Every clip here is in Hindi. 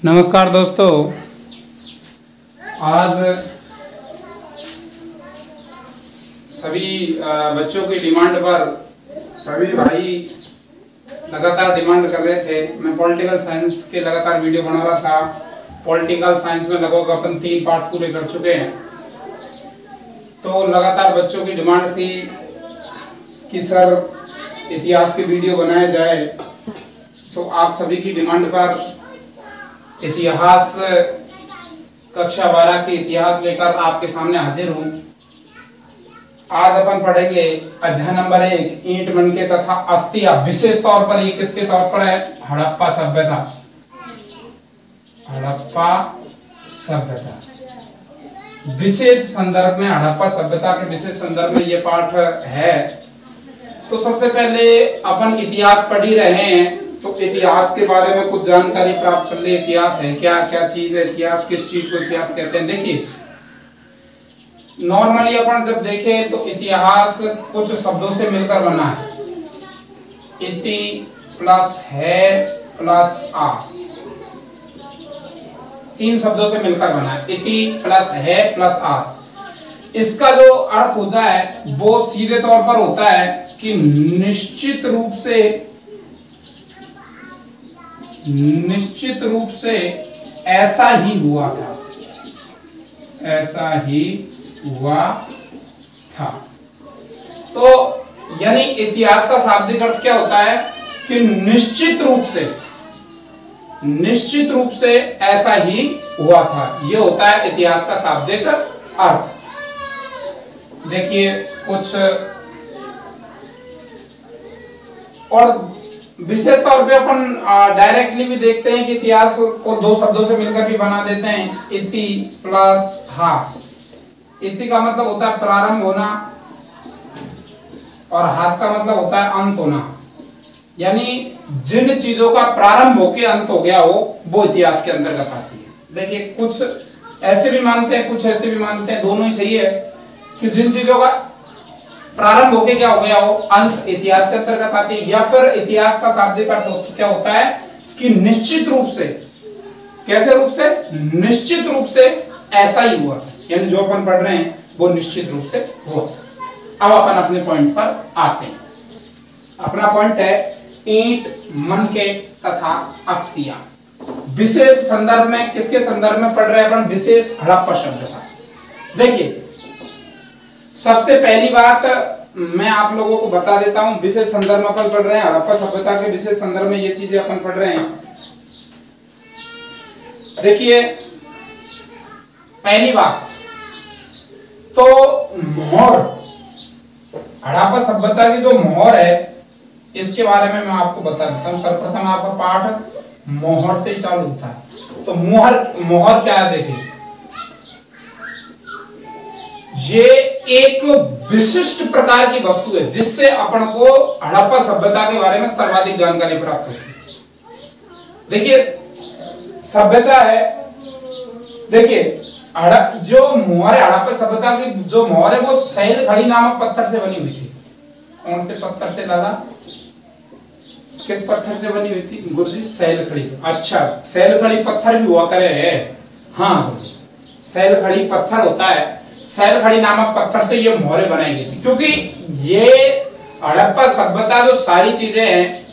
नमस्कार दोस्तों, आज सभी बच्चों की डिमांड पर सभी भाई लगातार डिमांड कर रहे थे। मैं पॉलिटिकल साइंस के लगातार वीडियो बना रहा था। पॉलिटिकल साइंस में लगभग अपन 3 पार्ट पूरे कर चुके हैं। तो लगातार बच्चों की डिमांड थी कि सर इतिहास की वीडियो बनाया जाए। तो आप सभी की डिमांड पर इतिहास कक्षा 12 की इतिहास लेकर आपके सामने हाजिर हूँ। आज अपन पढ़ेंगे अध्याय नंबर 1 ईंट मनके तथा अस्थियां। विशेष तौर पर ये किसके तौर पर है? हड़प्पा सभ्यता। हड़प्पा सभ्यता विशेष संदर्भ में, हड़प्पा सभ्यता के विशेष संदर्भ में ये पाठ है। तो सबसे पहले अपन इतिहास पढ़ ही रहे हैं, तो इतिहास के बारे में कुछ जानकारी प्राप्त कर ले। इतिहास है क्या, क्या चीज है इतिहास, किस चीज को इतिहास कहते हैं। देखिए, नॉर्मली अपन जब देखें तो इतिहास कुछ शब्दों से मिलकर बना है। इति प्लस है प्लस आस, 3 शब्दों से मिलकर बना है। इति प्लस है प्लस आस। इसका जो अर्थ होता है वो सीधे तौर पर होता है कि निश्चित रूप से ऐसा ही हुआ था, ऐसा ही हुआ था। तो यानी इतिहास का शाब्दिक अर्थ क्या होता है कि निश्चित रूप से ऐसा ही हुआ था। यह होता है इतिहास का शाब्दिक अर्थ। देखिए कुछ और विशेष तौर पे अपन डायरेक्टली भी देखते हैं कि इतिहास को 2 शब्दों से मिलकर भी बना देते हैं। इति प्लस हास। इति का मतलब होता है प्रारंभ होना और हास का मतलब होता है अंत होना। यानी जिन चीजों का प्रारंभ होकर अंत हो गया हो वो इतिहास के अंतर्गत आती है। देखिए, कुछ ऐसे भी मानते हैं, कुछ ऐसे भी मानते हैं, दोनों ही सही है कि जिन चीजों का प्रारंभ होके क्या हो गया हो अंत इतिहास के अंतर्गत आती है। या फिर इतिहास का शाब्दिक अर्थ क्या होता है कि निश्चित रूप से, कैसे रूप से? निश्चित रूप से ऐसा ही हुआ। यानी जो अपन पढ़ रहे हैं वो निश्चित रूप से हुआ। अब अपन अपने पॉइंट पर आते हैं। अपना पॉइंट है ईंट मनके तथा अस्थियां। विशेष संदर्भ में, किसके संदर्भ में पढ़ रहे हैं अपन? विशेष हड़प्पा सभ्यता। देखिए, सबसे पहली बात मैं आप लोगों को बता देता हूं। विशेष संदर्भ में अपन पढ़ रहे हैं हड़प्पा सभ्यता के विशेष संदर्भ में ये चीजें अपन पढ़ रहे हैं। देखिए, पहली बात तो मोहर, हड़प्पा सभ्यता की जो मोहर है इसके बारे में मैं आपको बता देता हूं। सर्वप्रथम आपका पाठ मोहर से ही चालू होता है। तो मोहर क्या है? देखिए, ये एक विशिष्ट प्रकार की वस्तु है जिससे अपन को हड़प्पा सभ्यता के बारे में सर्वाधिक जानकारी प्राप्त होती है। देखिए, सभ्यता है। देखिए, जो मोहर है, हड़प्पा सभ्यता की जो मोहर है वो सैल खड़ी नामक पत्थर से बनी हुई थी। कौन से पत्थर से लाला? किस पत्थर से बनी हुई थी गुरुजी? सैल खड़ी। अच्छा, सैल खड़ी पत्थर भी हुआ करे है। हाँ गुरुजी, सैल खड़ी पत्थर होता है। सैल खड़ी नामक पत्थर से ये मोहरें बनाई गई थी, क्योंकि ये हड़प्पा सभ्यता जो सारी चीजें हैं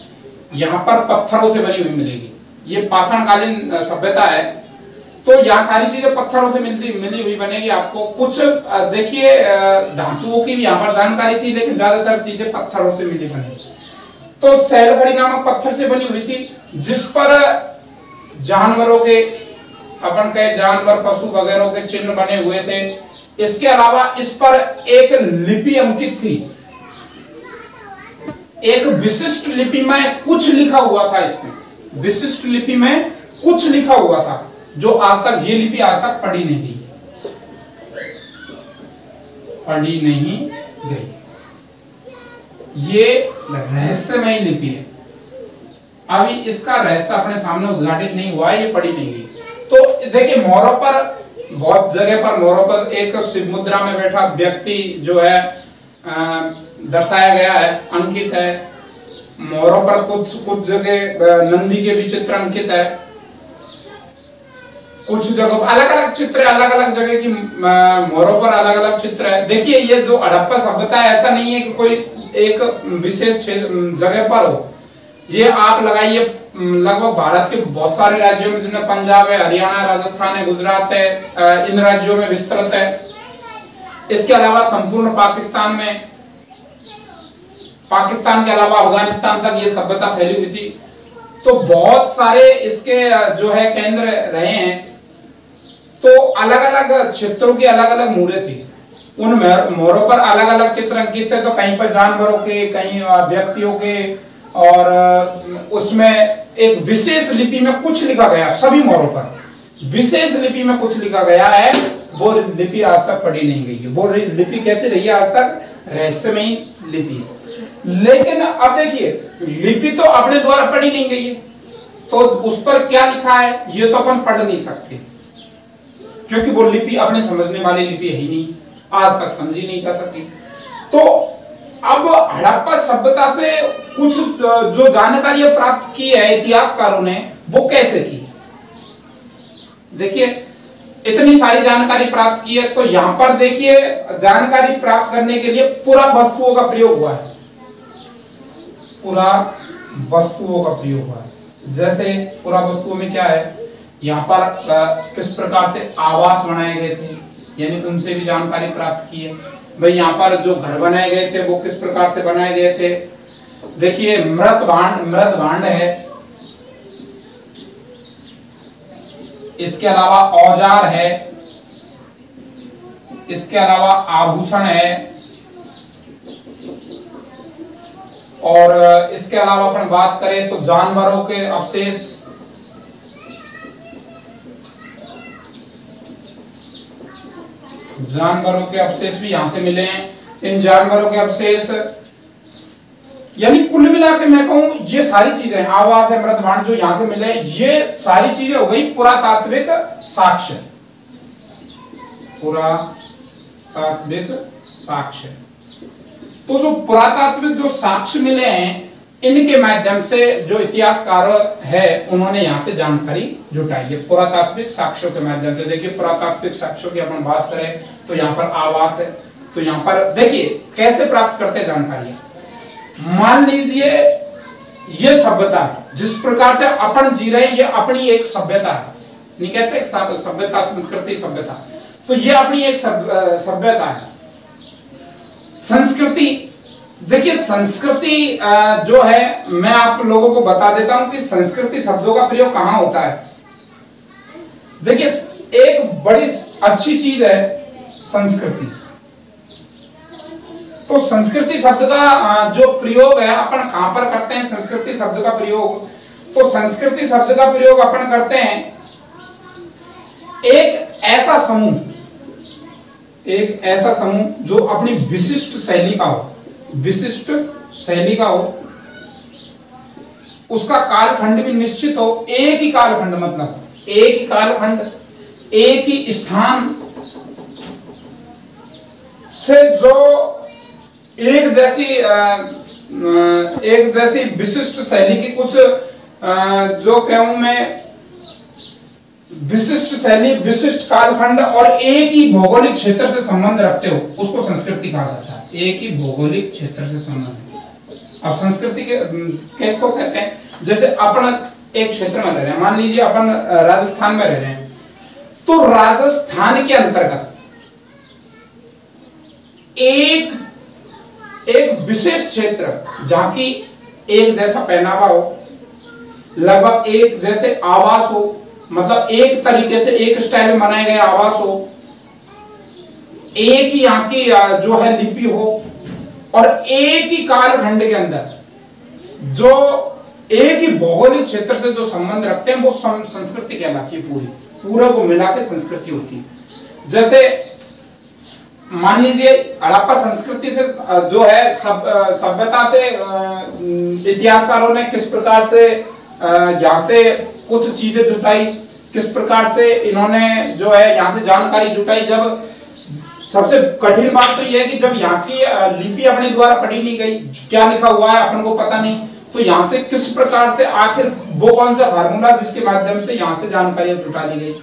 यहाँ पर पत्थरों से बनी हुई मिलेगी। ये पाषाणकालीन सभ्यता है, तो यहाँ सारी चीजें पत्थरों से मिली हुई बनेगी आपको। कुछ देखिए धातुओं की भी यहाँ पर जानकारी थी, लेकिन ज्यादातर चीजें पत्थरों से मिली बनी। तो सैल खड़ी नामक पत्थर से बनी हुई थी, जिस पर जानवरों के, अपन कहे जानवर पशु वगैरह के चिन्ह बने हुए थे। इसके अलावा इस पर एक लिपि अंकित थी। एक विशिष्ट लिपि में कुछ लिखा हुआ था। इसमें विशिष्ट लिपि में कुछ लिखा हुआ था जो आज तक, ये लिपि आज तक पढ़ी नहीं गई। ये रहस्यमय लिपि है। अभी इसका रहस्य अपने सामने उद्घाटित नहीं हुआ है, ये पढ़ी नहीं गई। तो देखिए, मोहरों पर, बहुत जगह पर मोहरों पर एक शिव मुद्रा में बैठा व्यक्ति जो है दर्शाया गया है, अंकित है। मोहरों पर कुछ जगह नंदी के भी चित्र अंकित है। कुछ जगह अलग अलग चित्र है, अलग अलग जगह की मोहरों पर अलग अलग चित्र है। देखिए ये जो हड़प्पा सभ्यता है ऐसा नहीं है कि कोई एक विशेष जगह पर हो, ये आप लगाइए लगभग भारत के बहुत सारे राज्यों में, जिनमें पंजाब है, हरियाणा, राजस्थान है, गुजरात है, इन राज्यों में विस्तृत है। इसके अलावा संपूर्ण पाकिस्तान में, पाकिस्तान के अलावा अफगानिस्तान तक ये सभ्यता फैली हुई थी। तो बहुत सारे इसके जो है केंद्र रहे हैं। तो अलग अलग क्षेत्रों की अलग अलग मोहरें थी, उन मोहरों पर अलग अलग चित्र अंकित थे। तो कहीं पर जानवरों के, कहीं व्यक्तियों के, और उसमें एक विशेष लिपि में कुछ लिखा गया, सभी मोहरों पर विशेष लिपि में कुछ लिखा गया है। वो लिपि आज तक पढ़ी नहीं गई है। वो लिपि कैसे रही है आज तक? रहस्यमयी लिपि है। लेकिन अब देखिए, लिपि तो अपने द्वारा पढ़ी नहीं गई है, तो उस पर क्या लिखा है ये तो अपन पढ़ नहीं सकते, क्योंकि वो लिपि अपने समझने वाली लिपि है ही नहीं, आज तक समझी नहीं जा सकी। तो अब हड़प्पा सभ्यता से कुछ जो जानकारियां प्राप्त की है इतिहासकारों ने, वो कैसे की? देखिए इतनी सारी जानकारी प्राप्त की है। तो यहां पर देखिए, जानकारी प्राप्त करने के लिए पूरा वस्तुओं का प्रयोग हुआ है, पूरा वस्तुओं का प्रयोग हुआ है। जैसे पूरा वस्तुओं में क्या है, यहाँ पर किस प्रकार से आवास बनाए गए थे, यानी उनसे भी जानकारी प्राप्त की है। भाई यहाँ पर जो घर बनाए गए थे वो किस प्रकार से बनाए गए थे। देखिए मृत भांड है, इसके अलावा औजार है, इसके अलावा आभूषण है, और इसके अलावा अपन बात करें तो जानवरों के अवशेष, जानवरों के अवशेष भी यहां से मिले हैं। इन जानवरों के अवशेष, यानी कुल मिला के मैं कहूं ये सारी चीजें, आवास है, मृत भांड जो यहां से मिले, ये सारी चीजें हो गई पुरातात्विक साक्ष्य, पुरातात्विक साक्ष्य। तो जो पुरातात्विक जो साक्ष्य मिले हैं, इनके माध्यम से जो इतिहासकार है उन्होंने यहां से जानकारी जुटाई है, पुरातात्विक साक्ष्यों के माध्यम से। देखिए पुरातात्विक साक्ष्यों की अपन बात करें तो यहाँ पर आवास है, तो यहाँ पर देखिए कैसे प्राप्त करते हैं जानकारी। मान लीजिए ये सभ्यता है, जिस प्रकार से अपन जी रहे हैं ये अपनी एक सभ्यता है, नहीं कहते सभ्यता, संस्कृति, सभ्यता, तो ये अपनी एक सभ्यता है। संस्कृति, देखिए संस्कृति जो है, मैं आप लोगों को बता देता हूं कि संस्कृति शब्दों का प्रयोग कहां होता है। देखिए एक बड़ी अच्छी चीज है संस्कृति। तो संस्कृति शब्द का जो प्रयोग है अपन कहां पर करते हैं? संस्कृति शब्द का प्रयोग, तो संस्कृति शब्द का प्रयोग अपन करते हैं एक ऐसा समूह, एक ऐसा समूह जो अपनी विशिष्ट शैली का हो, विशिष्ट शैली का हो, उसका कालखंड भी निश्चित हो, एक ही कालखंड, मतलब एक ही कालखंड, एक ही स्थान से जो एक जैसी विशिष्ट शैली की कुछ जो कहूं मैं, विशिष्ट शैली, विशिष्ट कालखंड और एक ही भौगोलिक क्षेत्र से संबंध रखते हो, उसको संस्कृति कहा जाता है। एक ही भौगोलिक क्षेत्र से संबंध। अब संस्कृति के किसको कहते हैं? जैसे अपन एक क्षेत्र में रह रहे हैं, मान लीजिए अपन राजस्थान में रह रहे हैं, तो राजस्थान के अंतर्गत एक विशेष क्षेत्र जहां की एक जैसा पहनावा हो, लगभग एक जैसे आवास हो, मतलब एक तरीके से एक स्टाइल में बनाए गए आवास हो, एक ही यहाँ की जो है लिपि हो, और एक ही कालखंड के अंदर जो एक ही भौगोलिक क्षेत्र से जो संबंध रखते हैं, वो संस्कृति कहलाती है। पूरा को मिला के संस्कृति होती है। जैसे मान लीजिए हड़प्पा संस्कृति से जो है सभ्यता से इतिहासकारों ने किस प्रकार से यहाँ से कुछ चीजें जुटाई, किस प्रकार से इन्होंने जो है यहाँ से जानकारी जुटाई। जब सबसे कठिन बात तो यह है कि जब यहाँ की लिपि अपने द्वारा पढ़ी नहीं गई, क्या लिखा हुआ है अपन को पता नहीं, तो यहाँ से किस प्रकार से आखिर वो कौन सा फार्मूला जिसके माध्यम से यहाँ से जानकारियां जुटा ली गई।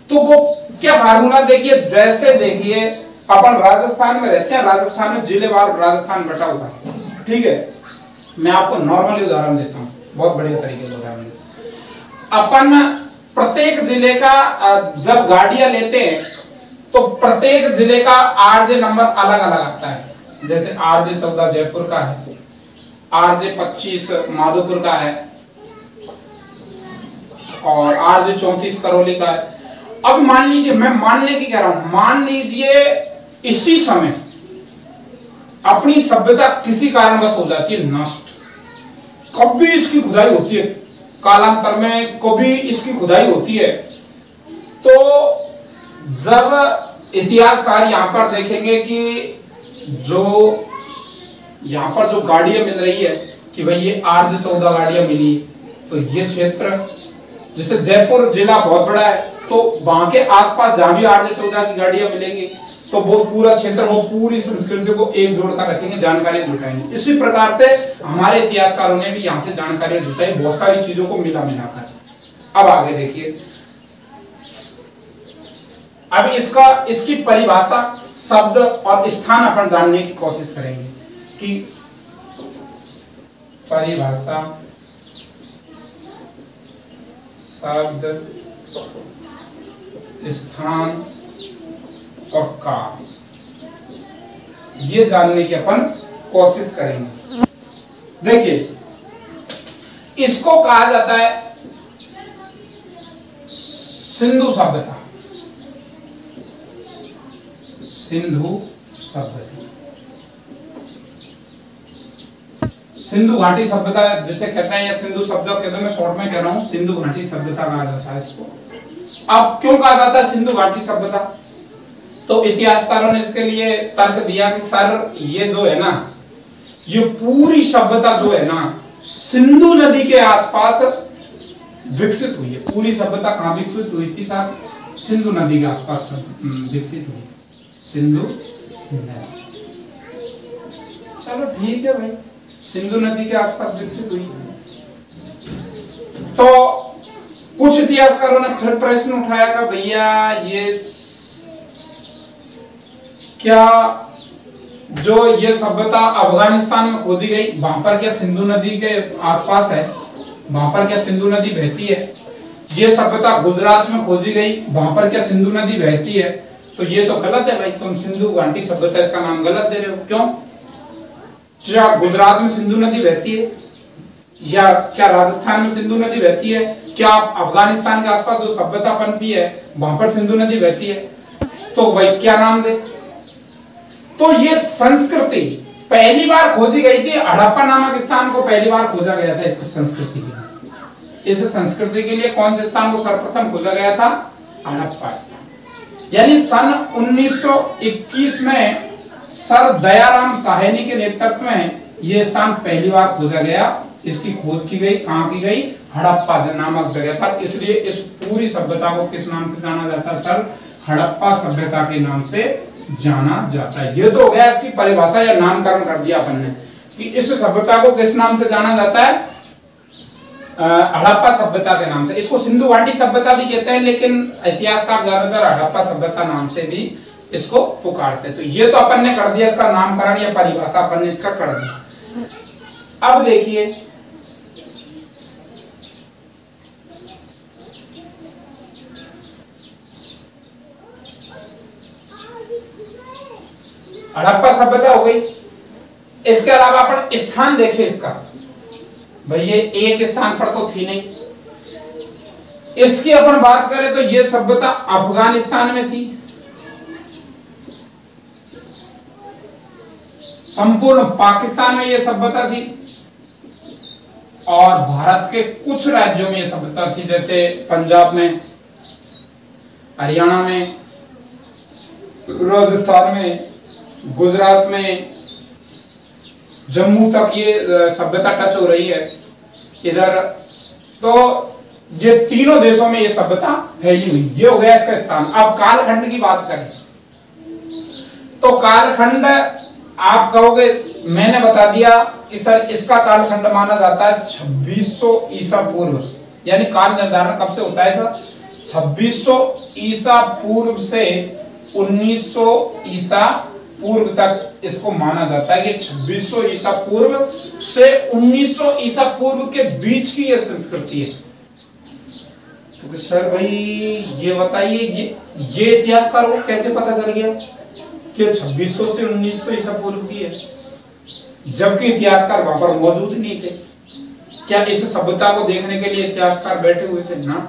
तो वो क्या फार्मूला देखिए, जैसे देखिए अपन राजस्थान में रहते हैं, राजस्थान में जिलेवार राजस्थान बटा हुआ है, ठीक है। मैं आपको नॉर्मली उदाहरण देता हूँ, बहुत बढ़िया तरीके से उदाहरण। अपन प्रत्येक जिले का जब गाड़ियां लेते हैं तो प्रत्येक जिले का आरजे नंबर अलग अलग आता है। जैसे आरजे 14 जयपुर का है, आरजे 25 माधोपुर का है, और आरजे 34 करौली का है। अब मान लीजिए, मैं मानने की कह रहा हूं, मान लीजिए इसी समय अपनी सभ्यता किसी कारणवश हो जाती है नष्ट, कभी इसकी खुदाई होती है, कालांतर में कभी इसकी खुदाई होती है, तो जब इतिहासकार यहां पर देखेंगे कि जो यहां पर जो गाड़ियां मिल रही है कि भाई ये आरजे 14 गाड़ियां मिली, तो ये क्षेत्र जैसे जयपुर जिला बहुत बड़ा है, तो वहां के आसपास जहां भी आरजे 14 की गाड़ियां मिलेंगी तो वो पूरा क्षेत्र, वो पूरी संस्कृति को एक जोड़कर रखेंगे, जानकारी जुटाएंगे। इसी प्रकार से हमारे इतिहासकारों ने भी यहाँ से जानकारी जुटाई, बहुत सारी चीजों को मिलाकर। अब आगे देखिए, अब इसकी परिभाषा, शब्द और स्थान अपन जानने की कोशिश करेंगे कि परिभाषा, शब्द, स्थान और काल, ये जानने की अपन कोशिश करेंगे। देखिए, इसको कहा जाता है सिंधु सभ्यता, सिंधु सभ्यता, सिंधु घाटी सभ्यता जिसे कहते हैं, या सिंधु सभ्यता कहते हैं, मैं शॉर्ट में कह रहा हूं, सिंधु घाटी सभ्यता कहा जाता है इसको। अब क्यों कहा जाता है सिंधु घाटी सभ्यता? तो इतिहासकारों ने इसके लिए तर्क दिया कि सर ये जो है ना, ये पूरी सभ्यता जो है ना सिंधु नदी के आसपास विकसित हुई है। पूरी सभ्यता कहां विकसित हुई थी सर? सिंधु नदी के आसपास विकसित हुई, सिंधु नदी। चलो ठीक है भाई, सिंधु नदी के आसपास विकसित हुई। तो कुछ इतिहासकारों ने फिर प्रश्न उठाया कि भैया ये क्या जो ये सभ्यता अफगानिस्तान में खोदी गई, वहां पर क्या सिंधु नदी के आसपास है? वहां पर क्या सिंधु नदी बहती है? ये सभ्यता गुजरात में खोजी गई, वहां पर क्या सिंधु नदी बहती है? तो ये तो गलत है भाई, तुम सिंधु घाटी सभ्यता इसका नाम गलत दे रहे हो। क्यों? क्या गुजरात में सिंधु नदी बहती है, या क्या राजस्थान में सिंधु नदी बहती है? क्या अफगानिस्तान के आसपास जो सभ्यता पनपी है वहां पर सिंधु नदी बहती है? तो भाई क्या नाम दे? तो ये संस्कृति पहली बार खोजी गई थी, हड़प्पा नामक स्थान को पहली बार खोजा गया था इस संस्कृति के लिए। इस संस्कृति के लिए कौन से स्थान को सर्वप्रथम खोजा गया था? हड़प्पा स्थान। यानी सन 1921 में सर दयाराम साहनी के नेतृत्व में यह स्थान पहली बार खोजा गया। इसकी खोज की गई, कहां की गई? हड़प्पा नामक जगह पर। इसलिए इस पूरी सभ्यता को किस नाम से जाना जाता है सर? हड़प्पा सभ्यता के नाम से जाना जाता है। ये तो हो गया इसकी परिभाषा या नामकरण कर दिया अपन ने कि इस सभ्यता को किस नाम से जाना जाता है? हड़प्पा सभ्यता के नाम से। इसको सिंधु घाटी सभ्यता भी कहते हैं, लेकिन इतिहासकार ज्यादातर हड़प्पा सभ्यता नाम से भी इसको पुकारते। तो ये तो अपन ने कर दिया, इसका नामकरण या परिभाषा अपन ने इसका कर दिया। अब देखिए, हड़प्पा सभ्यता हो गई। इसके अलावा अपन स्थान देखें इसका, भाई ये एक स्थान पर तो थी नहीं। इसकी अपन बात करें तो ये सभ्यता अफगानिस्तान में थी, संपूर्ण पाकिस्तान में ये सभ्यता थी, और भारत के कुछ राज्यों में ये सभ्यता थी, जैसे पंजाब में, हरियाणा में, राजस्थान में, गुजरात में, जम्मू तक ये सभ्यता टच हो रही है इधर। तो ये तीनों देशों में ये सभ्यता फैली हुई। ये हो गया इसका स्थान। अब कालखंड की बात करें तो कालखंड आप कहोगे, मैंने बता दिया कि सर इसका कालखंड माना जाता है 2600 ईसा पूर्व। यानी काल निर्धारण कब से होता है सर? 2600 ईसा पूर्व से 1900 ईसा पूर्व तक इसको माना जाता है कि 2600 ईसा पूर्व से 1900 ईसा पूर्व के बीच की यह संस्कृति है। तो सर भाई ये बताइए, ये इतिहासकार को कैसे पता चल गया कि 2600 से 1900 ईसा पूर्व की है, जबकि इतिहासकार वहां पर मौजूद नहीं थे? क्या इस सभ्यता को देखने के लिए इतिहासकार बैठे हुए थे? ना।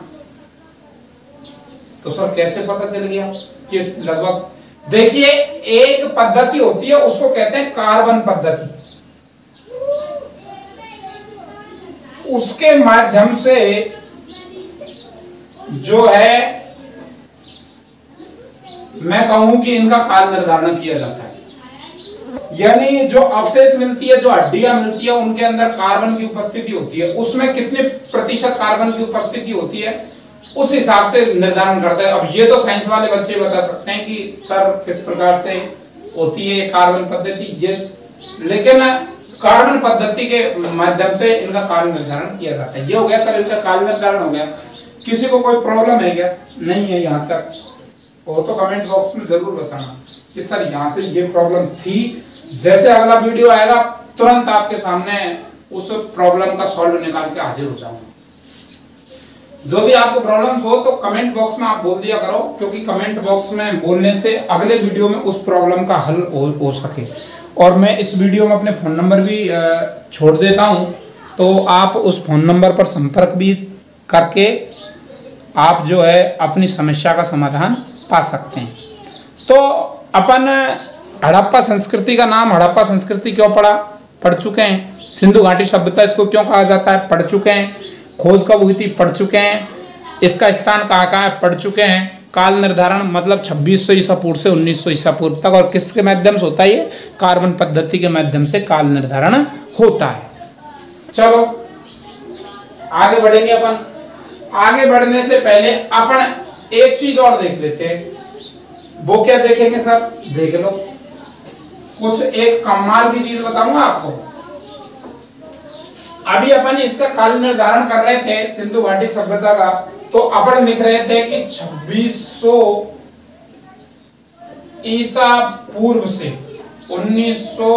तो सर कैसे पता चल गया कि लगभग, देखिए एक पद्धति होती है उसको कहते हैं कार्बन पद्धति, उसके माध्यम से जो है मैं कहूं कि इनका काल निर्धारण किया जाता है। यानी जो अवशेष मिलती है, जो हड्डियां मिलती है, उनके अंदर कार्बन की उपस्थिति होती है, उसमें कितने प्रतिशत कार्बन की उपस्थिति होती है उस हिसाब से निर्धारण करता है। अब ये तो साइंस वाले बच्चे बता सकते हैं कि सर किस प्रकार से होती है कार्बन पद्धति, ये, लेकिन कार्बन पद्धति के माध्यम से इनका काल निर्धारण किया जाता है। ये हो गया सर, इनका काल निर्धारण हो गया। किसी को कोई प्रॉब्लम है क्या? नहीं है यहाँ तक? वो तो कमेंट बॉक्स में जरूर बताना कि सर यहाँ से ये प्रॉब्लम थी। जैसे अगला वीडियो आएगा तुरंत आपके सामने उस प्रॉब्लम का सॉल्व निकाल के हाजिर हो जाऊंगा। जो भी आपको प्रॉब्लम्स हो तो कमेंट बॉक्स में आप बोल दिया करो, क्योंकि कमेंट बॉक्स में बोलने से अगले वीडियो में उस प्रॉब्लम का हल हो सके। और मैं इस वीडियो में अपने फोन नंबर भी छोड़ देता हूं, तो आप उस फोन नंबर पर संपर्क भी करके आप जो है अपनी समस्या का समाधान पा सकते हैं। तो अपन हड़प्पा संस्कृति का नाम हड़प्पा संस्कृति क्यों पढ़ चुके हैं, सिंधु घाटी सभ्यता इसको क्यों कहा जाता है पढ़ चुके हैं, खोज कब हुई थी पढ़ चुके हैं, इसका स्थान कहाँ है पढ़ चुके हैं, काल निर्धारण मतलब 2600 ईसा पूर्व से 1900 ईसा पूर्व तक, और किसके माध्यम से होता है ये, कार्बन पद्धति के माध्यम से काल निर्धारण होता है। चलो आगे बढ़ेंगे अपन। आगे बढ़ने से पहले अपन एक चीज और देख लेते हैं। वो क्या देखेंगे सर? देख लो, कुछ एक कमाल की चीज बताऊंगा आपको। अभी अपन इसका काल निर्धारण कर रहे थे सिंधु घाटी सभ्यता का, तो अपन लिख रहे थे कि 2600 ईसा पूर्व से 1900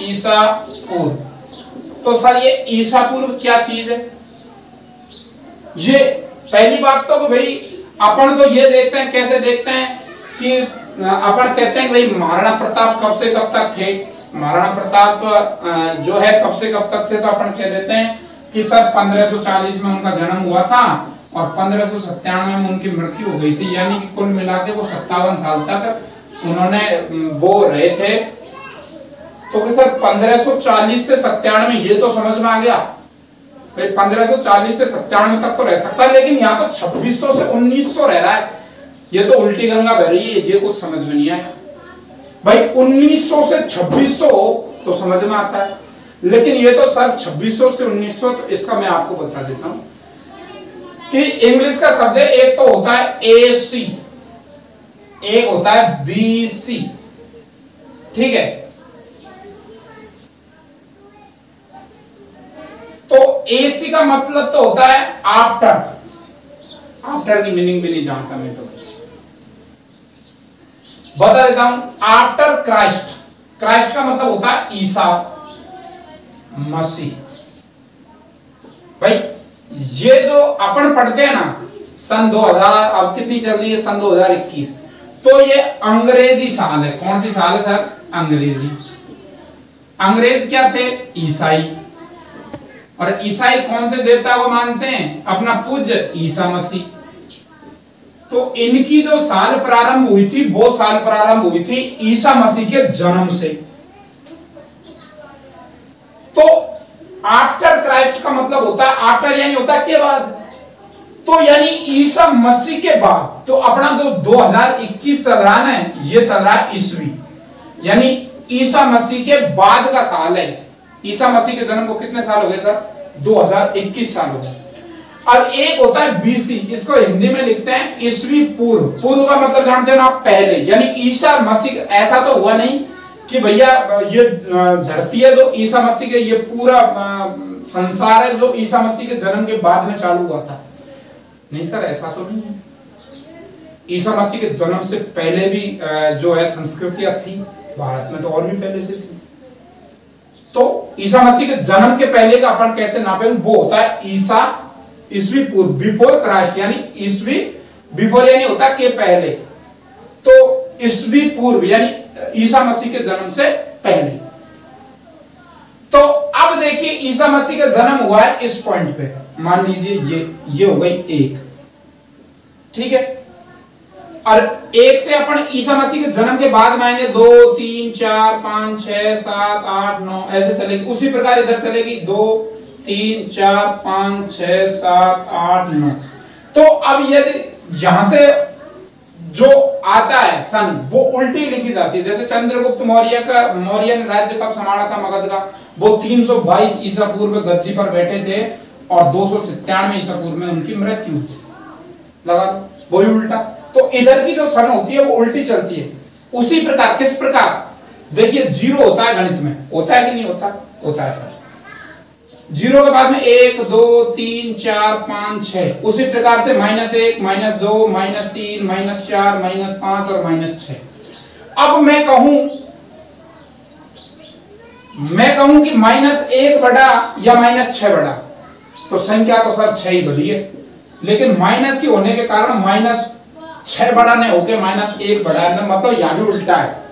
ईसा पूर्व। तो सर ये ईसा पूर्व क्या चीज है? ये पहली बात तो भाई अपन तो ये देखते हैं, कैसे देखते हैं कि अपन कहते हैं भाई महाराणा प्रताप कब से कब तक थे, महाराणा प्रताप जो है कब से कब तक थे, तो अपन कह देते हैं कि सर 1540 में उनका जन्म हुआ था और 1597 में उनकी मृत्यु हो गई थी। यानी कि कुल मिला के वो 57 साल तक उन्होंने वो रहे थे। तो सर 1540 से 97 ये तो समझ में आ गया भाई, 1540 से 97 तक तो रह सकता है, लेकिन यहाँ तो 2600 से 1900 रह रहा है। ये तो उल्टी गंगा बह रही है, ये कुछ समझ में नहीं आया भाई। 1900 से 2600 तो समझ में आता है, लेकिन ये तो सर 2600 से 1900, तो इसका मैं आपको बता देता हूं कि इंग्लिश का शब्द है, एक तो होता है AC, एक होता है BC, ठीक है। तो AC का मतलब तो होता है आफ्टर, आफ्टर की मीनिंग भी नहीं जानता मैं, तो बता देता हूं। आफ्टर क्राइस्ट, क्राइस्ट का मतलब होता है ईसा मसीह। भाई ये जो अपन पढ़ते हैं ना सन 2000, अब कितनी चल रही है, सन 2021, तो ये अंग्रेजी साल है। कौन सी साल है सर? अंग्रेजी। अंग्रेज क्या थे? ईसाई। और ईसाई कौन से देवता को मानते हैं? अपना पूज्य ईसा मसीह। तो इनकी जो साल प्रारंभ हुई थी, वो साल प्रारंभ हुई थी ईसा मसीह के जन्म से। तो आफ्टर क्राइस्ट का मतलब होता है, आफ्टर यानी होता है के बाद, तो यानी ईसा मसीह के बाद। तो अपना जो 2021 चल रहा है, ये चल रहा है ईस्वी, यानी ईसा मसीह के बाद का साल है। ईसा मसीह के जन्म को कितने साल हो गए सर? 2021 साल हो गए। अब एक होता है BC, इसको हिंदी में लिखते हैं ईस्वी पूर्व। पूर्व का मतलब जानते हैं ना आप? पहले। यानी ईसा मसीह, ऐसा तो हुआ नहीं कि भैया ये धरती है तो ईसा मसीह के, ये पूरा संसार है जो ईसा मसीह के जन्म के बाद में चालू हुआ था। नहीं सर, ऐसा तो नहीं है। ईसा मसीह के जन्म से पहले भी जो है संस्कृतियां थी भारत में, तो और भी पहले से थी। तो ईसा मसीह के जन्म के पहले का अपन कैसे नापे, वो होता है ईसा ईसवी पूर्व, बिफोर क्राइस्ट, यानी ईसवी बिफोर यानी होता के पहले, तो ईसवी पूर्व यानी ईसा मसीह के जन्म से पहले। तो अब देखिए ईसा मसीह का जन्म हुआ है इस पॉइंट पे, मान लीजिए ये हो गई 1, ठीक है। और 1 से अपन ईसा मसीह के जन्म के बाद में आएंगे 2 3 4 5 6 7 8 9 ऐसे चलेगी। उसी प्रकार इधर चलेगी 2 3 4 5 6 7 8 9। तो अब यदि यहां से जो आता है सन वो उल्टी लिखी जाती है, जैसे चंद्रगुप्त मौर्य ने राज्य कब संभाला था मगध का, वो 322 ईसा पूर्व में गद्दी पर बैठे थे और 297 ईसा पूर्व में उनकी मृत्यु हुई। लगा वही उल्टा, तो इधर की जो सन होती है वो उल्टी चलती है। उसी प्रकार, किस प्रकार, देखिए 0 होता है गणित में, होता है कि नहीं होता, होता है सर। 0 के बाद में 1 2 3 4 5 6, उसी प्रकार से -1 -2 -3 -4 -5 और -6। अब मैं कहूं कि -1 बड़ा या -6 बड़ा, तो संख्या तो सर 6 ही बड़ी है, लेकिन माइनस की होने के कारण -6 बड़ा नहीं होके -1 बड़ा है, मतलब यहाँ भी उल्टा है।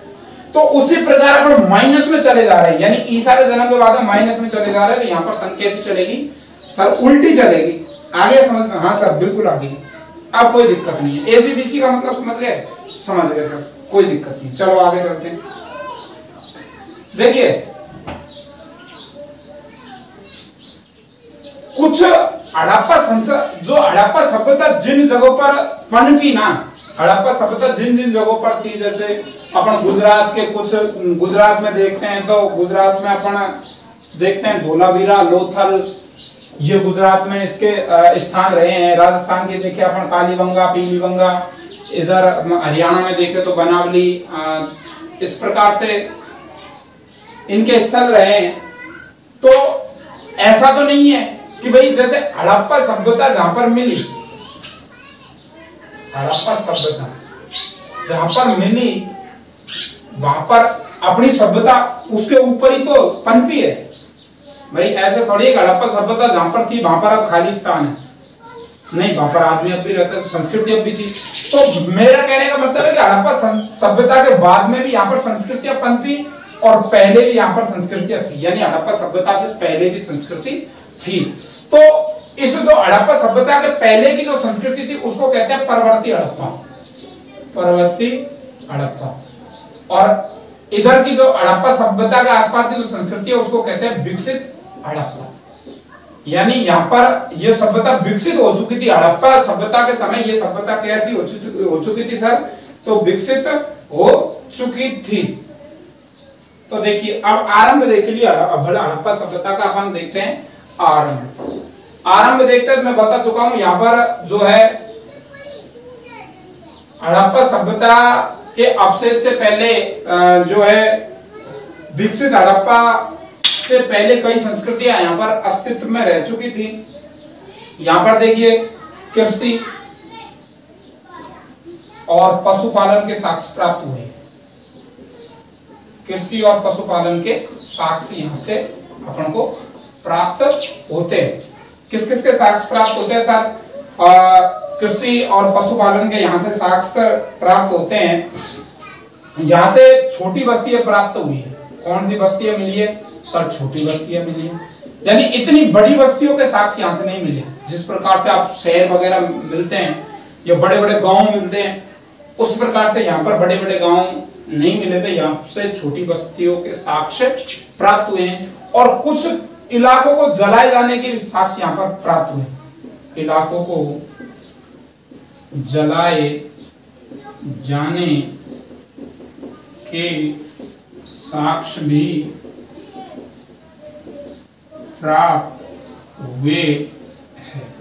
तो उसी प्रकार अपन माइनस में चले जा रहे हैं, यानी ईसा के जन्म के बाद में माइनस में चले जा रहे हैं, तो यहाँ पर सन कैसे चलेगी सर, उल्टी चलेगी। आगे समझ में, हाँ सर बिल्कुल आगे, अब कोई दिक्कत नहीं है। एसीबीसी का मतलब समझ गए, समझ गए सर, कोई दिक्कत नहीं। चलो आगे चलते हैं। देखिए कुछ हड़प्पा सभ्यता जिन जगहों पर पनपी ना, हड़प्पा सभ्यता जिन जगहों पर थी, जैसे अपन गुजरात के कुछ, गुजरात में देखते हैं तो गुजरात में अपन देखते हैं धोलावीरा, लोथल, ये गुजरात में इसके स्थान रहे हैं। राजस्थान के देखे अपन कालीबंगा, पीलीबंगा, इधर हरियाणा में देखे तो बनावली, इस प्रकार से इनके स्थल रहे हैं। तो ऐसा तो नहीं है कि भाई जैसे हड़प्पा सभ्यता जहां पर मिली, हड़प्पा सभ्यता जहां पर मिली वहां पर अपनी सभ्यता उसके ऊपर ही तो पनपी है भाई। ऐसे थोड़ी हड़प्पा सभ्यता जहां पर थी वहां पर अब खालिस्तान है, नहीं, वहां पर आदमी अब भी रहता, संस्कृति अब भी थी। तो मेरा कहने का मतलब है कि हड़प्पा सभ्यता के बाद में भी यहाँ पर संस्कृतियां पनपी और पहले भी यहाँ पर संस्कृतियां थी, यानी हड़प्पा सभ्यता से पहले भी संस्कृति थी। तो इस जो हड़प्पा सभ्यता के पहले की जो संस्कृति थी उसको कहते हैं परवर्ती हड़प्पा, परवर्ती हड़प्पा। और इधर की जो हड़प्पा सभ्यता के आसपास की जो संस्कृति है उसको कहते हैं विकसित हड़प्पा, यानी यहाँ पर यह सभ्यता विकसित हो चुकी थी। हड़प्पा सभ्यता के समय यह सभ्यता कैसी हो चुकी थी सर, तो विकसित हो चुकी थी। तो देखिए अब आरंभ देख लिया हड़प्पा सभ्यता का, अपन देखते हैं आरंभ देखते हैं। मैं बता चुका हूं यहाँ पर जो है हड़प्पा सभ्यता के अवशेष से पहले जो है विकसित हड़प्पा से पहले कई संस्कृतियां यहाँ पर अस्तित्व में रह चुकी थी। यहाँ पर देखिए कृषि और पशुपालन के साक्ष्य प्राप्त हुए, कृषि और पशुपालन के साक्ष्य यहाँ से अपन को प्राप्त होते हैं। किस किस के साक्ष्य प्राप्त होते हैं सर? कृषि और पशुपालन के यहाँ से साक्ष्य प्राप्त होते हैं। यहाँ से छोटी बस्तियां प्राप्त हुई है। कौन सी बस्तियां मिली है सर? छोटी बस्तियां मिली है, यानी इतनी बड़ी बस्तियों के साक्ष्य यहाँ से नहीं मिले। जिस प्रकार से आप शहर वगैरह मिलते हैं या बड़े बड़े गांव मिलते हैं, उस प्रकार से यहाँ पर बड़े बड़े गांव नहीं मिले थे। यहाँ से छोटी बस्तियों के साक्ष्य प्राप्त हुए हैं और कुछ इलाकों को जलाए जाने के भी साक्ष्य यहाँ पर प्राप्त हुए। इलाकों को जलाए जाने के साक्ष्य भी प्राप्त हुए हैं।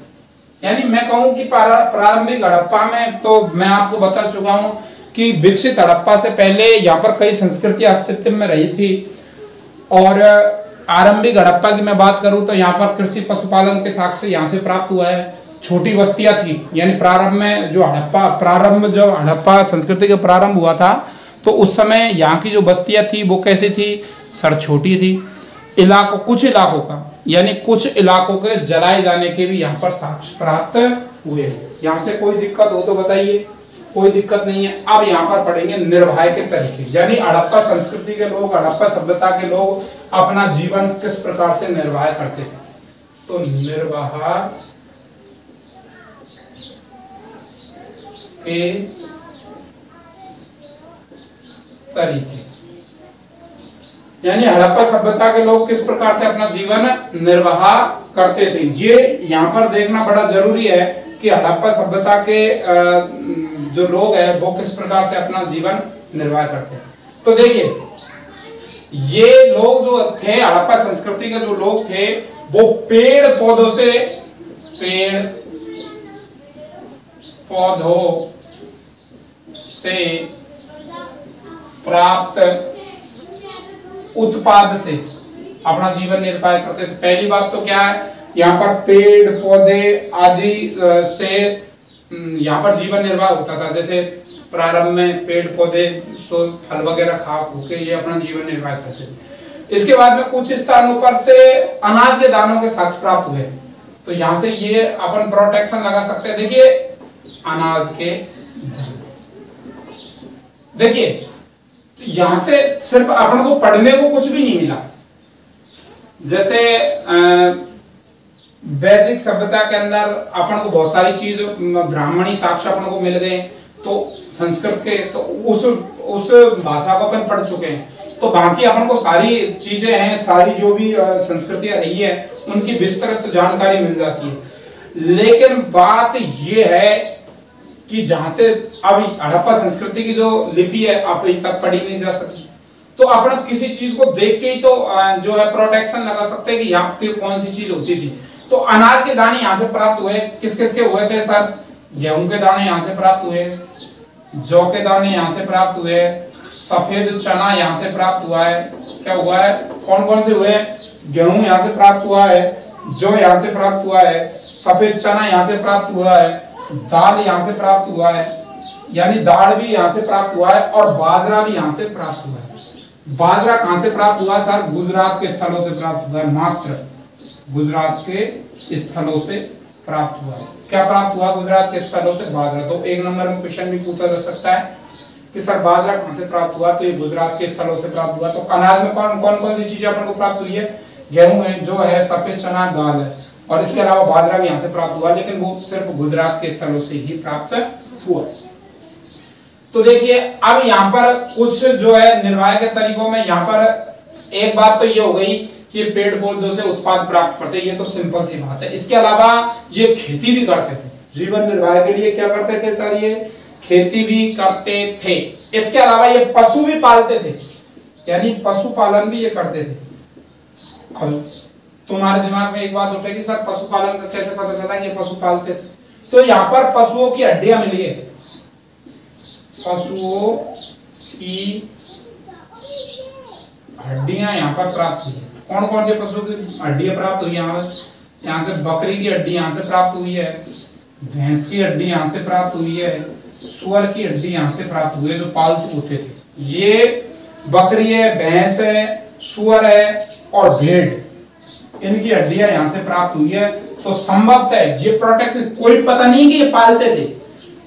यानी मैं कहूं कि प्रारंभिक हड़प्पा में तो मैं आपको बता चुका हूं कि विकसित हड़प्पा से पहले यहाँ पर कई संस्कृतियां अस्तित्व में रही थी। और आरंभिक हड़प्पा की मैं बात करूं तो यहाँ पर कृषि पशुपालन के साक्ष्य यहाँ से प्राप्त हुआ है। छोटी बस्तियां थी, यानी प्रारंभ में जब हड़प्पा संस्कृति का प्रारंभ हुआ था तो उस समय यहाँ की जो बस्तियां थी वो कैसी थी सर, छोटी थी। कुछ इलाकों का यानी कुछ इलाकों के जलाए जाने के भी यहाँ पर साक्ष्य प्राप्त हुए। यहाँ से कोई दिक्कत हो तो बताइए? कोई दिक्कत नहीं है। अब यहाँ पर पढ़ेंगे निर्वाह के तरीके, यानी हड़प्पा संस्कृति के लोग, हड़प्पा सभ्यता के लोग अपना जीवन किस प्रकार से निर्वाह करते थे। तो निर्वाह के तरीके, यानी हड़प्पा सभ्यता के लोग किस प्रकार से अपना जीवन निर्वाह करते थे, ये यहाँ पर देखना बड़ा जरूरी है कि हड़प्पा सभ्यता के जो लोग हैं वो किस प्रकार से अपना जीवन निर्वाह करते हैं। तो देखिए, ये लोग जो थे, हड़प्पा संस्कृति के जो लोग थे, वो पेड़ पौधों से प्राप्त उत्पाद से अपना जीवन निर्वाह करते थे। पहली बात तो क्या है, यहाँ पर पेड़ पौधे आदि से यहाँ पर जीवन निर्वाह होता था। जैसे प्रारंभ में पेड़ पौधे फल वगैरह खा के ये अपना जीवन निर्वाह करते थे। इसके बाद में कुछ स्थानों पर से अनाज के दानों के साक्ष्य प्राप्त हुए, तो यहाँ से ये अपन प्रोटेक्शन लगा सकते हैं। देखिए, अनाज के, देखिए यहां से सिर्फ अपन को पढ़ने को कुछ भी नहीं मिला। जैसे वैदिक सभ्यता के अंदर अपन को बहुत सारी चीज ब्राह्मणी साक्ष्य अपन को मिल गए, तो संस्कृत के, तो उस भाषा को अपन पढ़ चुके हैं, तो बाकी अपन को सारी चीजें हैं, सारी जो भी संस्कृतियां रही है उनकी विस्तृत जानकारी मिल जाती है। लेकिन बात यह है कि जहां से अभी हड़प्पा संस्कृति की जो लिपि है अभी तक पढ़ी नहीं जा सकती, तो अपन किसी चीज को देख के ही तो जो है प्रोटेक्शन लगा सकते हैं कि यहाँ पे कौन सी चीज होती थी। तो अनाज के दाने यहाँ से प्राप्त हुए, किस किस के हुए थे सर? गेहूं के दाने यहाँ से प्राप्त हुए, जौ के दाने यहाँ से प्राप्त हुए, सफेद चना यहाँ से प्राप्त हुआ है। क्या हुआ है? कौन कौन से हुए? गेहूं यहाँ से प्राप्त हुआ है, जौ यहाँ से प्राप्त हुआ है, सफेद चना यहाँ से प्राप्त हुआ है, दाल यहाँ से प्राप्त हुआ है, यानी दाल भी यहाँ से प्राप्त हुआ है, और बाजरा भी यहाँ से प्राप्त हुआ है। बाजरा कहाँ से प्राप्त हुआ सर? गुजरात के स्थलों से प्राप्त हुआ है, मात्र गुजरात के स्थलों से प्राप्त हुआ है। क्या प्राप्त हुआ गुजरात के स्थलों से? बाजरा। तो एक नंबर में क्वेश्चन भी पूछा जा सकता है कि सर बाजरा कहाँ से प्राप्त हुआ? तो ये गुजरात के स्थलों से प्राप्त हुआ। तो अनाज में कौन कौन सी चीजें अपन को प्राप्त हुई है? गेहूं है, जो है, सफेद चना, दाल है, और इसके अलावा बाजरा भी यहाँ से प्राप्त हुआ, लेकिन वो सिर्फ गुजरात के स्थलों से ही प्राप्त हुआ। तो देखिए, अब यहाँ पर कुछ जो है निर्वाह के तरीकों में, यहाँ पर एक बात तो ये हो गई कि पेड़ पौधों से उत्पाद प्राप्त करते, ये तो सिंपल सी बात है। इसके अलावा ये खेती भी करते थे, जीवन निर्वाह के लिए क्या करते थे सर? ये खेती भी करते थे। इसके अलावा ये पशु भी पालते थे, यानी पशुपालन भी ये करते थे। अब तुम्हारे दिमाग में एक बात उठेगी, सर पशुपालन का कैसे पता चला ये पशु पालते थे? तो यहाँ पर पशुओं की हड्डियां मिली है, पशुओं की हड्डियां यहाँ पर प्राप्त हुई है। कौन कौन से पशु की हड्डियां प्राप्त हुई? यहाँ से बकरी की हड्डी यहाँ से प्राप्त हुई है, भैंस की हड्डी यहाँ से प्राप्त हुई है, सुअर की हड्डी यहाँ से प्राप्त हुई है, जो पालतू होते थे। ये बकरी है, भैंस है, सुअर है और भेड़, इनकी हड्डियां यहाँ से प्राप्त हुई है। तो संभवतः ये प्रोटेक्शन, कोई पता नहीं कि ये पालते थे,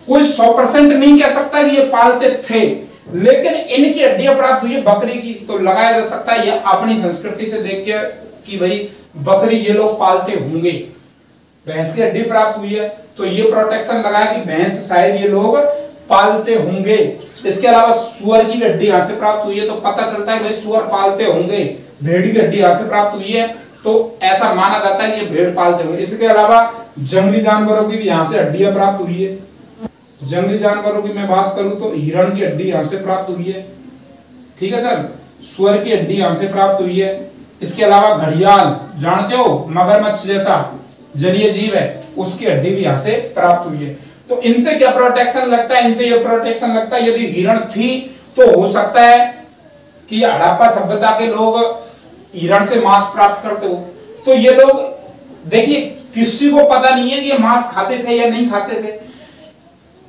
कोई 100% नहीं कह सकता कि ये पालते थे, लेकिन इनकी हड्डियां प्राप्त हुई है बकरी की, तो लगाया जा सकता है ये अपनी संस्कृति से देख के कि भाई बकरी ये लोग पालते होंगे। भैंस की हड्डी प्राप्त हुई है, तो ये प्रोटेक्शन लगाया कि भैंस शायद ये लोग पालते होंगे। इसके अलावा सुअर की हड्डी यहाँ से प्राप्त हुई है, तो पता चलता है भाई सुअर पालते होंगे। भेड़ की हड्डी यहाँ से प्राप्त हुई है, तो ऐसा माना जाता है कि भेड़ पालते होंगे। इसके अलावा जंगली जानवरों की भी यहाँ से हड्डियां प्राप्त हुई है। जंगली जानवरों की मैं बात करूं तो हिरण की हड्डी यहाँ से प्राप्त हुई है, ठीक है सर। सुअर की हड्डी यहाँ से प्राप्त हुई है। इसके अलावा घड़ियाल, जानते हो, मगरमच्छ जैसा जलीय जीव है, उसकी हड्डी भी यहाँ से प्राप्त हुई है। तो इनसे क्या प्रोटेक्शन लगता है? इनसे ये प्रोटेक्शन लगता है यदि हिरण थी तो हो सकता है कि हड़प्पा सभ्यता के लोग हिरण से मांस प्राप्त करते हो। तो ये लोग देखिए किसी को पता नहीं है कि ये मांस खाते थे या नहीं खाते थे।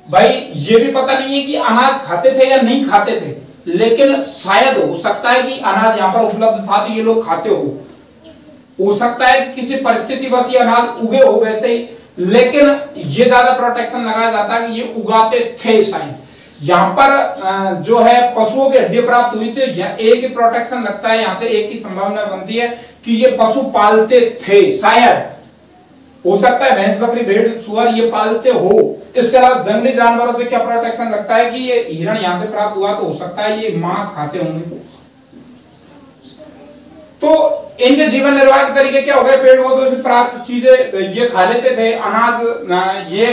भाई ये भी पता नहीं है कि अनाज खाते थे या नहीं खाते थे, लेकिन शायद हो सकता है कि अनाज यहाँ पर उपलब्ध था तो ये लोग खाते हो सकता है कि किसी परिस्थिति बस ये अनाज उगे हो वैसे ही, लेकिन ये ज्यादा प्रोटेक्शन लगाया जाता है कि ये उगाते थे शायद। यहाँ पर जो है पशुओं की हड्डी प्राप्त हुई थी, एक ही प्रोटेक्शन लगता है, यहाँ से एक ही संभावना बनती है कि ये पशु पालते थे, शायद हो सकता है भैंस बकरी भेड़ सुअर ये पालते हो। इसके अलावा जंगली जानवरों से क्या प्रोटेक्शन लगता है कि ये हिरण यहाँ से प्राप्त हुआ तो हो सकता है ये मांस खाते होंगे। तो इनके जीवन निर्वाह के तरीके क्या हो गए, पेड़ पौधों से प्राप्त चीजें ये खा लेते थे, अनाज ये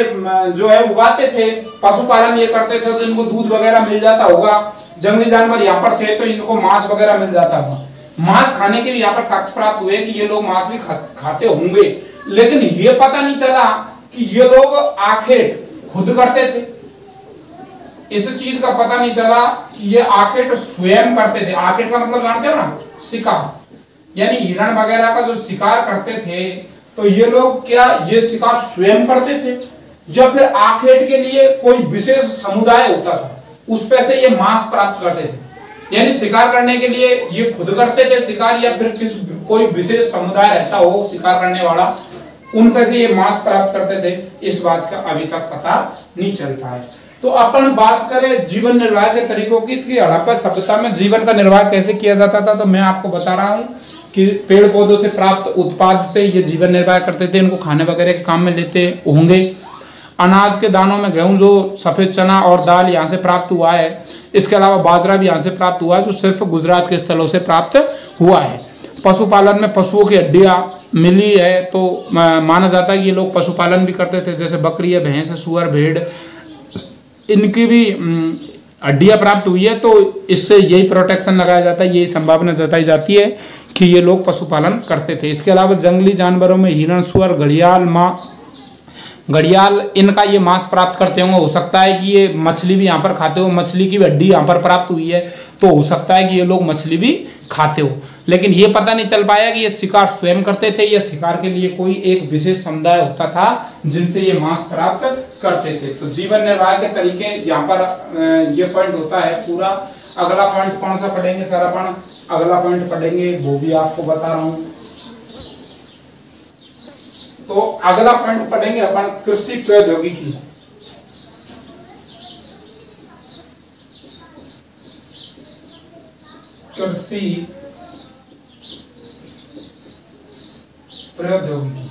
जो है उगाते थे, पशुपालन ये करते थे तो इनको दूध वगैरह मिल जाता होगा। जंगली जानवर यहाँ पर थे तो इनको मांस वगैरह मिल जाता होगा। मांस खाने के भी यहाँ पर साक्ष्य प्राप्त हुए कि ये लोग मांस भी खाते होंगे, लेकिन ये पता नहीं चला कि ये लोग आखेट खुद करते थे। इस चीज का पता नहीं चला कि ये आखेट स्वयं करते थे। आखेट का मतलब जानते हो ना, शिकार, यानी हिरण वगैरह का जो शिकार करते थे तो ये लोग क्या ये शिकार स्वयं करते थे या फिर आखेट के लिए कोई विशेष समुदाय होता था उस पे से ये मांस प्राप्त करते थे। यानी शिकार करने के लिए ये खुद करते थे शिकार या फिर कोई विशेष समुदाय रहता हो शिकार करने वाला, उन पे से ये मांस प्राप्त करते थे, इस बात का अभी तक पता नहीं चल पाया। तो अपन बात करें जीवन निर्वाह के तरीकों की कि हड़प्पा सभ्यता में जीवन का निर्वाह कैसे किया जाता था, तो मैं आपको बता रहा हूँ कि पेड़ पौधों से प्राप्त उत्पाद से ये जीवन निर्वाह करते थे, इनको खाने वगैरह के काम में लेते होंगे। अनाज के दानों में गेहूं, जो सफेद चना और दाल यहाँ से प्राप्त हुआ है, इसके अलावा बाजरा भी यहाँ से प्राप्त हुआ है जो सिर्फ गुजरात के स्थलों से प्राप्त हुआ है। पशुपालन में पशुओं की हड्डियाँ मिली है तो माना जाता है कि ये लोग पशुपालन भी करते थे, जैसे बकरी है, भैंस है, सुअर, भेड़, इनकी भी हड्डियाँ प्राप्त हुई है, तो इससे यही प्रोटेक्शन लगाया जाता है, यही संभावना जताई जाती है कि ये लोग पशुपालन करते थे। इसके अलावा जंगली जानवरों में हिरण, सुअर, घड़ियाल इनका ये मांस प्राप्त करते होंगे। हो सकता है कि ये मछली भी यहाँ पर खाते हो, मछली की भी हड्डी यहाँ पर प्राप्त हुई है तो हो सकता है कि ये लोग मछली भी खाते हो, लेकिन ये पता नहीं चल पाया कि ये शिकार स्वयं करते थे या शिकार के लिए कोई एक विशेष समुदाय होता था जिनसे ये मांस प्राप्त करते थे। तो जीवन निर्वाह के तरीके यहाँ पर ये पॉइंट होता है पूरा। अगला पॉइंट कौन सा पढ़ेंगे सर अपन? अगला पॉइंट पढ़ेंगे, वो भी आपको बता रहा हूँ। तो अगला पॉइंट पढ़ेंगे अपन कृषि प्रौद्योगिकी। कृषि प्रौद्योगिकी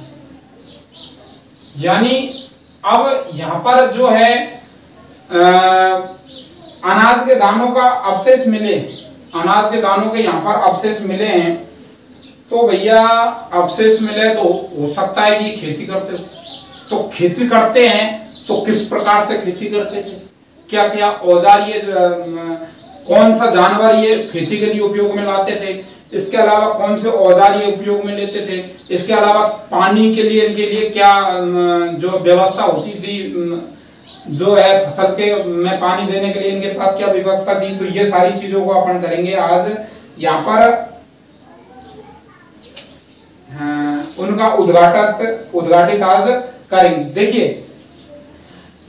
यानी अब यहाँ पर जो है अनाज के दानों का अवशेष मिले, अनाज के दानों के यहाँ पर अवशेष मिले हैं, तो भैया अवशेष मिले तो हो सकता है कि खेती करते हो। तो खेती करते हैं तो किस प्रकार से खेती करते थे, क्या क्या औजार, ये कौन सा जानवर ये खेती के लिए उपयोग में लाते थे, इसके अलावा कौन से औजार ये उपयोग में लेते थे, इसके अलावा पानी के लिए इनके लिए क्या जो व्यवस्था होती थी, जो है फसल के में पानी देने के लिए इनके पास क्या व्यवस्था थी। तो ये सारी चीजों को अपन करेंगे आज यहाँ पर। उनका उद्घाटित आज करेंगे। देखिए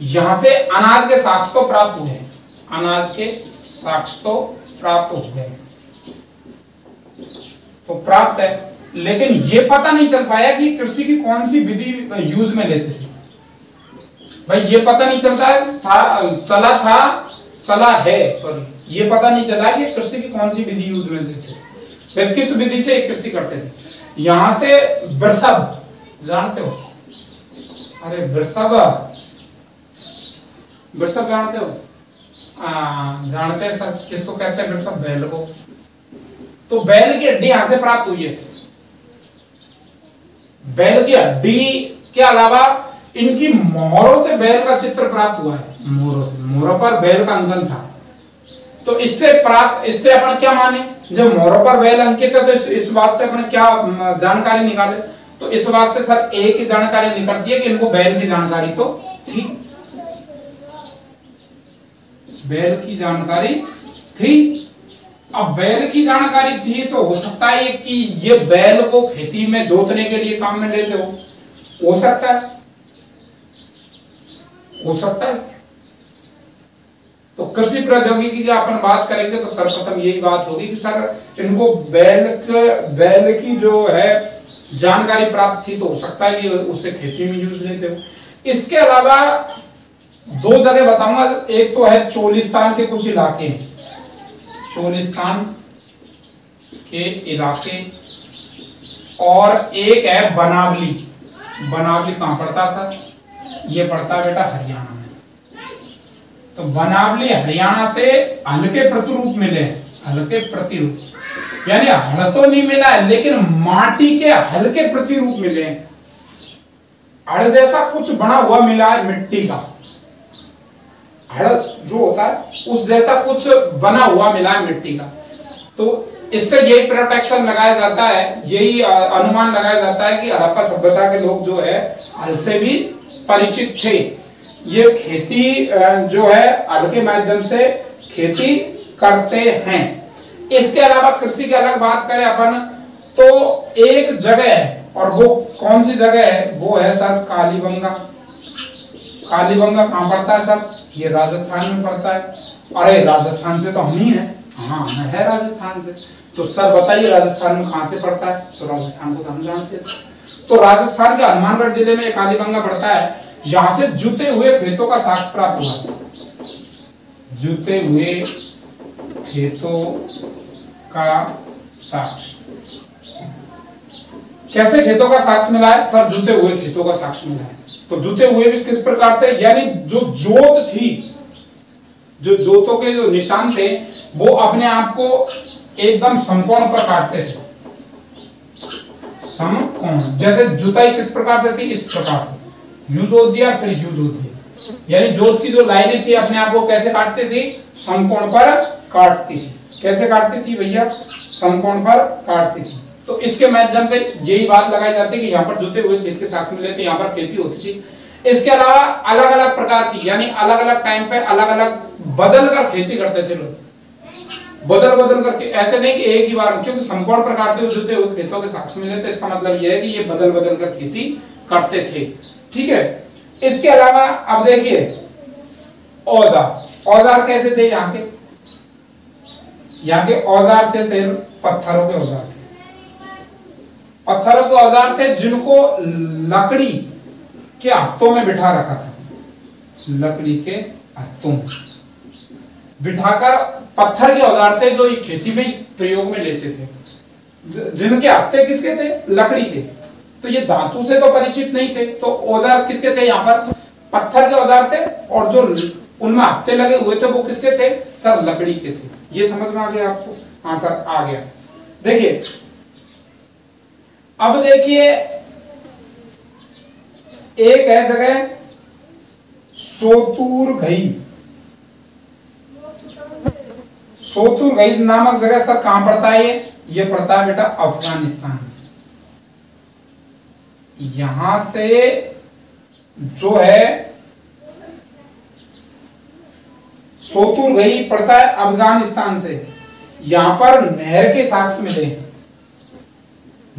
यहां से अनाज के साक्ष्य तो प्राप्त हुए, अनाज के साक्ष्य तो प्राप्त हो गए, तो प्राप्त है, लेकिन ये पता नहीं चल पाया कि कृषि की कौन सी विधि यूज में लेते थे। भाई ये पता नहीं चलता है चला है ये पता नहीं चला कि कृषि की कौन सी विधि यूज में लेते थे, फिर किस विधि से कृषि करते थे। यहां से वृषभ जानते हो, अरे वृषभ जानते हो, जानते हैं सर, किसको कहते हैं वृषभ? बैल को। तो बैल की हड्डी यहां से प्राप्त हुई है। बैल की हड्डी के अलावा इनकी मोहरों से बैल का चित्र प्राप्त हुआ है, मोहरों पर बैल का अंकन था। तो इससे अपन क्या माने, जब मोहरों पर बैल अंकित है तो इस बात से अपन क्या जानकारी निकाले, तो इस बात से सर एक ही जानकारी निकलती है कि इनको बैल की जानकारी तो थी, बैल की जानकारी थी। अब बैल की जानकारी थी तो हो सकता है कि ये बैल को खेती में जोतने के लिए काम में लेते हो, हो सकता है, हो सकता है। तो कृषि प्रौद्योगिकी की अपन बात करेंगे तो सर्वप्रथम यही बात होगी कि सर इनको बैल की जो है जानकारी प्राप्त थी, तो हो सकता है कि उससे खेती में यूज लेते हो। इसके अलावा दो जगह बताऊंगा, एक तो है चोलिस्तान के कुछ इलाके, चोलिस्तान के इलाके, और एक है बनावली। बनावली कहां पड़ता है सर? ये पड़ता है बेटा हरियाणा में। तो बनावली हरियाणा से हल्के प्रतिरूप मिले, हल्के प्रतिरूप यानी हल तो नहीं मिला है लेकिन माटी के हल्के प्रतिरूप मिले। हड़ जैसा कुछ बना हुआ मिला है मिट्टी का, हड़ जो होता है उस जैसा कुछ बना हुआ मिला है मिट्टी का। तो इससे यही प्रोटेक्शन लगाया जाता है, यही अनुमान लगाया जाता है कि हड़प्पा सभ्यता के लोग जो है हल से भी परिचित थे। ये खेती जो है हल के माध्यम से खेती करते हैं। इसके अलावा कृषि की अलग बात करें अपन तो एक जगह है, और वो कौन सी जगह है? वो है सर कालीबंगा। कालीबंगा कहां पड़ता है सर? ये राजस्थान में पड़ता है। अरे राजस्थान से तो हम ही हैं। हाँ मैं है राजस्थान से। तो सर बताइए राजस्थान में कहां से पड़ता है? तो राजस्थान को तो हम जानते हैं सर। तो राजस्थान के हनुमानगढ़ जिले में कालीबंगा पड़ता है। यहां से जुते हुए खेतों का साक्ष्य प्राप्त हुआ। जुते हुए खेतों का साक्ष्य कैसे खेतों का साक्ष्य मिला है सर? जुते हुए खेतों का साक्ष्य मिला है। तो जुते हुए भी किस प्रकार से? यानी जो जोत थी, जो जोतों के जो निशान थे वो अपने आप को एकदम समकोण पर काटते थे। समकोण जैसे जुताई किस प्रकार से थी? इस प्रकार से यू जोत दिया फिर यू जोत दिया, यानी जोत की जो लाइनें थी अपने आप को कैसे काटती थी? समकोण पर काटती थी। कैसे काटती थी भैया? समकोण पर काटती थी। तो इसके माध्यम से यही बात लगाई जाती है कि यहाँ पर जुते हुए खेत के साक्ष्य मिले थे, यहाँ पर खेती होती थी। इसके अलावा अलग अलग प्रकार की यानी अलग अलग टाइम पे अलग अलग बदल कर खेती करते थे लोग, बदल बदल करके, ऐसे नहीं कि एक ही बार, क्योंकि समकोण पर काटते हुए जुते हुए खेतों के साक्ष्य मिले थे। इसका मतलब यह है कि ये बदल बदल कर खेती करते थे। ठीक है। इसके अलावा अब देखिए औजार, औजार कैसे थे यहाँ के? यहाँ के औजार थे सिर्फ पत्थरों के औजार थे। पत्थरों के औजार थे जिनको लकड़ी के हाथों में बिठा रखा था। लकड़ी के हाथों में बिठाकर पत्थर के औजार थे जो खेती में प्रयोग में लेते थे। जिनके हत्थे किसके थे? लकड़ी के। तो ये धातु से तो परिचित नहीं थे, तो औजार किसके थे? यहाँ पर पत्थर के औजार थे, और जो उनमें हत्थे लगे हुए थे वो किसके थे? सर लकड़ी के थे। ये समझ में आ गया आपको? हाँ सर आ गया। देखिए अब देखिए एक है जगह सोतुरघई। सोतुरघई नामक जगह सर कहां पड़ता है? ये पड़ता है बेटा अफगानिस्तान। यहां से जो है सोतुरघई पड़ता है अफगानिस्तान से। यहां पर नहर के साक्ष्य मिले,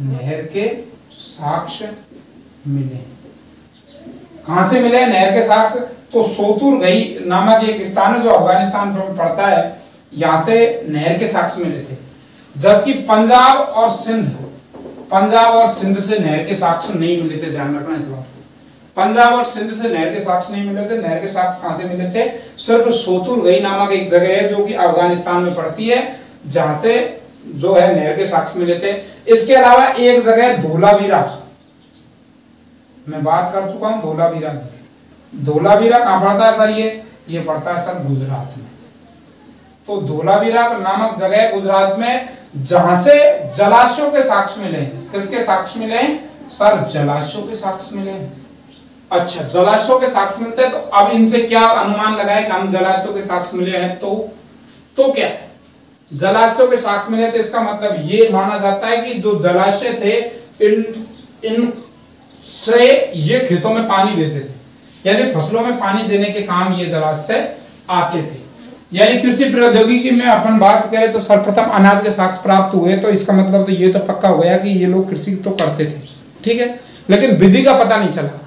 नहर के साक्ष्य मिले। कहां से मिले नहर के साक्ष्य? तो सोतुरघई नामक एक स्थान है जो अफगानिस्तान में पड़ता है, यहां से नहर के साक्ष्य मिले थे। जबकि पंजाब और सिंध से नहर के साक्ष्य नहीं मिले थे। ध्यान रखना इस बात को, पंजाब और सिंध से नहर के साक्ष्य नहीं मिले थे। नहर के साक्ष्य कहां से मिले थे? सिर्फ सोतुरघई नामक एक जगह है जो कि अफगानिस्तान में पड़ती है, जहां से जो है नहर के साक्ष्य मिले थे। इसके अलावा एक जगह धोलावीरा, मैं बात कर चुका हूं धोलावीरा की। धोलावीरा कहां पड़ता है सर? ये पड़ता है सर गुजरात में। तो धोलावीरा नामक जगह है गुजरात में, जहां से जलाशयों के साक्ष्य मिले। किसके साक्ष्य मिले? सर जलाशयों के साक्ष्य मिले। अच्छा जलाशयों के साक्ष्य मिलते हैं, तो अब इनसे क्या अनुमान लगाए कि हम जलाशयों के साक्ष्य मिले हैं? तो क्या जलाशयों के साक्ष्य मिले? तो इसका मतलब ये माना जाता है कि जो जलाशय थे इन से ये खेतों में पानी देते थे, यानी फसलों में पानी देने के काम ये जलाशय आते थे। यानी कृषि प्रौद्योगिकी में अपन बात करें तो सर्वप्रथम अनाज के साक्ष्य प्राप्त हुए, तो इसका मतलब तो ये तो पक्का हो गया कि ये लोग कृषि तो करते थे। ठीक है। लेकिन विधि का पता नहीं चला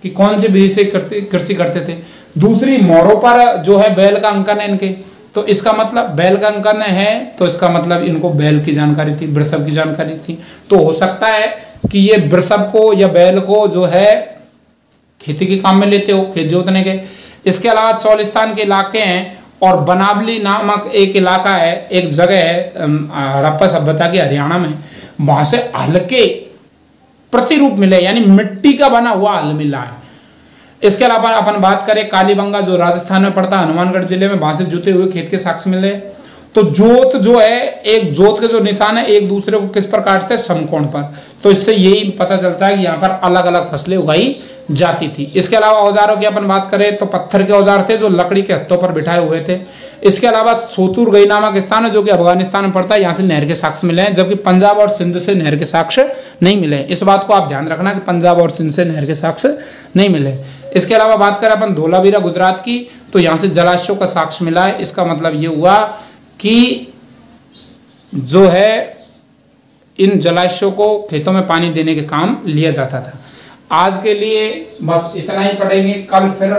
कि कौन सी विधि से कृषि करते थे। दूसरी, मोरों पर जो है बैल का अंकन है इनके, तो इसका मतलब बैल का अंकन है तो इसका मतलब इनको बैल की जानकारी थी, वृषभ की जानकारी थी। तो हो सकता है कि ये वृषभ को या बैल को जो है खेती के काम में लेते हो, खेत जोतने के। इसके अलावा चौलिस्तान के इलाके हैं और बनावली नामक एक इलाका है, एक जगह है हड़प्पा सभ्यता की हरियाणा में, वहां से हल्के प्रतिरूप मिले, यानी मिट्टी का बना हुआ हल मिला है। इसके अलावा अपन बात करें कालीबंगा जो राजस्थान में पड़ता है, हनुमानगढ़ जिले में, वहां से जुते हुए खेत के साक्ष्य मिले। तो जोत जो है, एक जोत के जो निशान है एक दूसरे को किस पर काटते हैं, समकोण पर। तो इससे यही पता चलता है कि यहाँ पर अलग अलग फसलें उगाई जाती थी। इसके अलावा औजारों की अपन बात करें तो पत्थर के औजार थे जो लकड़ी के हत्थों पर बिठाए हुए थे। इसके अलावा सोतुरगई नामक स्थान है जो कि अफगानिस्तान में पड़ता है, यहाँ से नहर के साक्ष्य मिले हैं, जबकि पंजाब और सिंध से नहर के साक्ष्य नहीं मिले। इस बात को आप ध्यान रखना कि पंजाब और सिंध से नहर के साक्ष्य नहीं मिले। इसके अलावा बात करें अपन धोलावीरा गुजरात की, तो यहाँ से जलाशयों का साक्ष्य मिला है। इसका मतलब ये हुआ कि जो है इन जलाशयों को खेतों में पानी देने के काम लिया जाता था। आज के लिए बस इतना ही पढ़ेंगे। कल फिर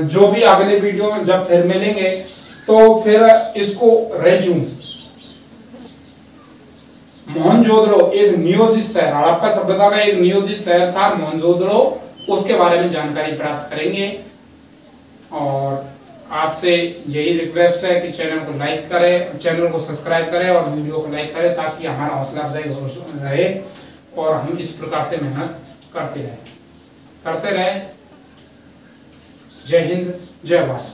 जो भी अगले वीडियो में जब फिर मिलेंगे तो फिर इसको रेज्यूम, मोहनजोदड़ो एक नियोजित शहर, हड़प्पा सभ्यता का एक नियोजित शहर था मोहनजोदड़ो, उसके बारे में जानकारी प्राप्त करेंगे। और आपसे यही रिक्वेस्ट है कि चैनल को लाइक करें, चैनल को सब्सक्राइब करें और वीडियो को लाइक करें ताकि हमारा हौसला अफजाई रहे और हम इस प्रकार से मेहनत करते रहें। जय हिंद, जय भारत।